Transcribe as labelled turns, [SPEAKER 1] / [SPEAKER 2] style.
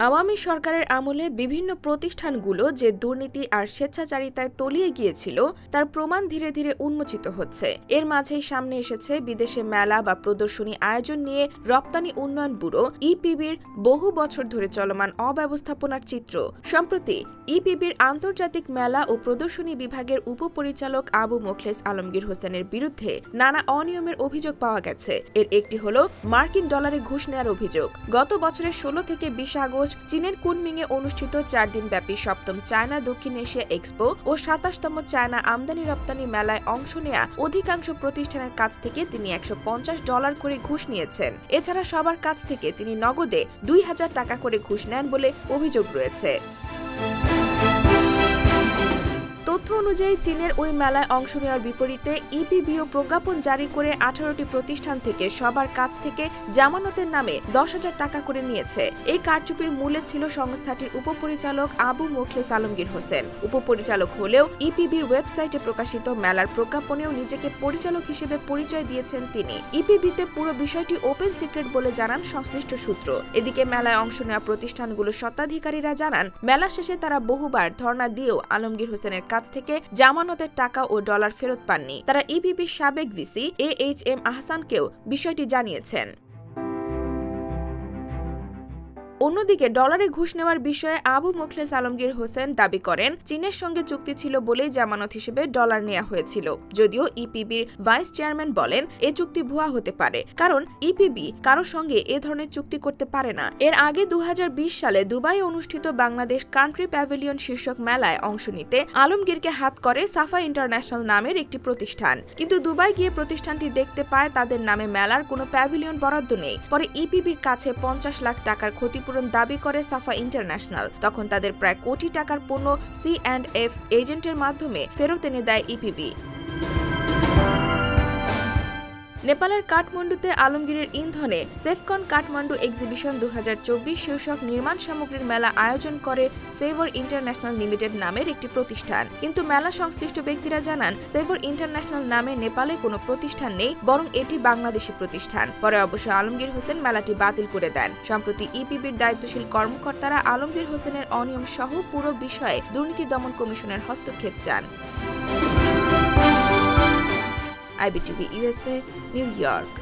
[SPEAKER 1] আওয়ামী সরকারের আমলে বিভিন্ন প্রতিষ্ঠানগুলো যে দুর্নীতি আর স্বেচ্ছাচারিতায় তলিয়ে গিয়েছিল তার প্রমাণ ধীরে ধীরে উন্মোচিত হচ্ছে। এর মাঝেই সামনে এসেছে বিদেশে মেলা বা প্রদর্শনী আয়োজন নিয়ে রপ্তানি উন্নয়ন ব্যুরো ইপিবির বহু বছর ধরে চলমান অব্যবস্থাপনার চিত্র। সম্প্রতি ইপিবির আন্তর্জাতিক মেলা ও প্রদর্শনী বিভাগের উপপরিচালক আবু মোখলেস আলমগীর হোসেনের বিরুদ্ধে নানা অনিয়মের অভিযোগ পাওয়া গেছে। এর একটি হল মার্কিন ডলারে ঘুষ নেওয়ার অভিযোগ। গত বছরের ১৬ থেকে ২০ আগস্ট চীনের কুনমিংয়ে অনুষ্ঠিত ৪ দিনব্যাপী ৭ম চায়না দক্ষিণ এশিয়া এক্সপো ও ২৭তম চায়না আমদানি রপ্তানি মেলায় অংশ নেয়া অধিকাংশ প্রতিষ্ঠানের কাছ থেকে তিনি $১৫০ করে ঘুষ নিয়েছেন। এছাড়া সবার কাছ থেকে তিনি নগদে ২,০০০ টাকা করে ঘুষ নেন বলে অভিযোগ রয়েছে। তথ্য অনুযায়ী চীনের ওই মেলায় অংশ নেওয়ার বিপরীতে ইপিবিও প্রজ্ঞাপন জারি করে ১৮টি প্রতিষ্ঠান থেকে সবার কাছ থেকে জামানতের নামে ১০,০০০ টাকা করে নিয়েছে। এই কারচুপির মূলে ছিল সংস্থাটির উপপরিচালক আবু মোখলেস আলমগীর হোসেন। উপপরিচালক হলেও ইপিবির ওয়েবসাইটে প্রকাশিত মেলার প্রজ্ঞাপনেও নিজেকে পরিচালক হিসেবে পরিচয় দিয়েছেন তিনি। ইপিবিতে পুরো বিষয়টি ওপেন সিক্রেট বলে জানান সংশ্লিষ্ট সূত্র। এদিকে মেলায় অংশ নেওয়া প্রতিষ্ঠানগুলোর স্বত্বাধিকারীরা জানান, মেলা শেষে তারা বহুবার ধর্ণা দিয়েও আলমগীর হোসেনের কাছ থেকে জামানতের টাকা ও ডলার ফেরত পাননি। তারা ইপিবির সাবেক ভিসি AHM আহসানকেও বিষয়টি জানিয়েছেন। অন্যদিকে ডলারে ঘুষ নেওয়ার বিষয়ে আবু মোখলেস আলমগীর হোসেন দাবি করেন, চীনের সঙ্গে চুক্তি ছিল বলেই জামানত হিসেবে ডলার নেওয়া হয়েছিল। যদিও ইপিবির ভাইস চেয়ারম্যান বলেন, এ চুক্তি ভুয়া হতে পারে, কারণ ইপিবি কারো সঙ্গে এ ধরনের চুক্তি করতে পারে না। এর আগে ২০২০ সালে দুবাই অনুষ্ঠিত বাংলাদেশ কান্ট্রি প্যাভিলিয়ন শীর্ষক মেলায় অংশ নিতে আলমগীরকে হাত করে সাফা ইন্টারন্যাশনাল নামের একটি প্রতিষ্ঠান। কিন্তু দুবাই গিয়ে প্রতিষ্ঠানটি দেখতে পায় তাদের নামে মেলার কোনো প্যাভিলিয়ন বরাদ্দ নেই। পরে ইপিবির কাছে ৫০ লাখ টাকার ক্ষতিপূরণ দাবি করে সাফা ইন্টারন্যাশনাল। তখন তাদের প্রায় কোটি টাকার পণ্য C&F এজেন্টের মাধ্যমে ফেরত এনে দেয় ইপিবি। নেপালের কাঠমান্ডুতে আলমগীরের ইন্ধনে সেফকন কাঠমান্ডু এক্সিবিশন ২০২৪ শীর্ষক নির্মাণ সামগ্রীর মেলা আয়োজন করে সেভর ইন্টারন্যাশনাল লিমিটেড নামের একটি প্রতিষ্ঠান। কিন্তু মেলা সংশ্লিষ্ট ব্যক্তিরা জানান, সেভর ইন্টারন্যাশনাল নামে নেপালে কোনো প্রতিষ্ঠান নেই, বরং এটি বাংলাদেশি প্রতিষ্ঠান। পরে অবশ্য আলমগীর হোসেন মেলাটি বাতিল করে দেন। সম্প্রতি ইপিবির দায়িত্বশীল কর্মকর্তারা আলমগীর হোসেনের অনিয়ম সহ পুরো বিষয়ে দুর্নীতি দমন কমিশনের হস্তক্ষেপ চান। IBTV USA, New York।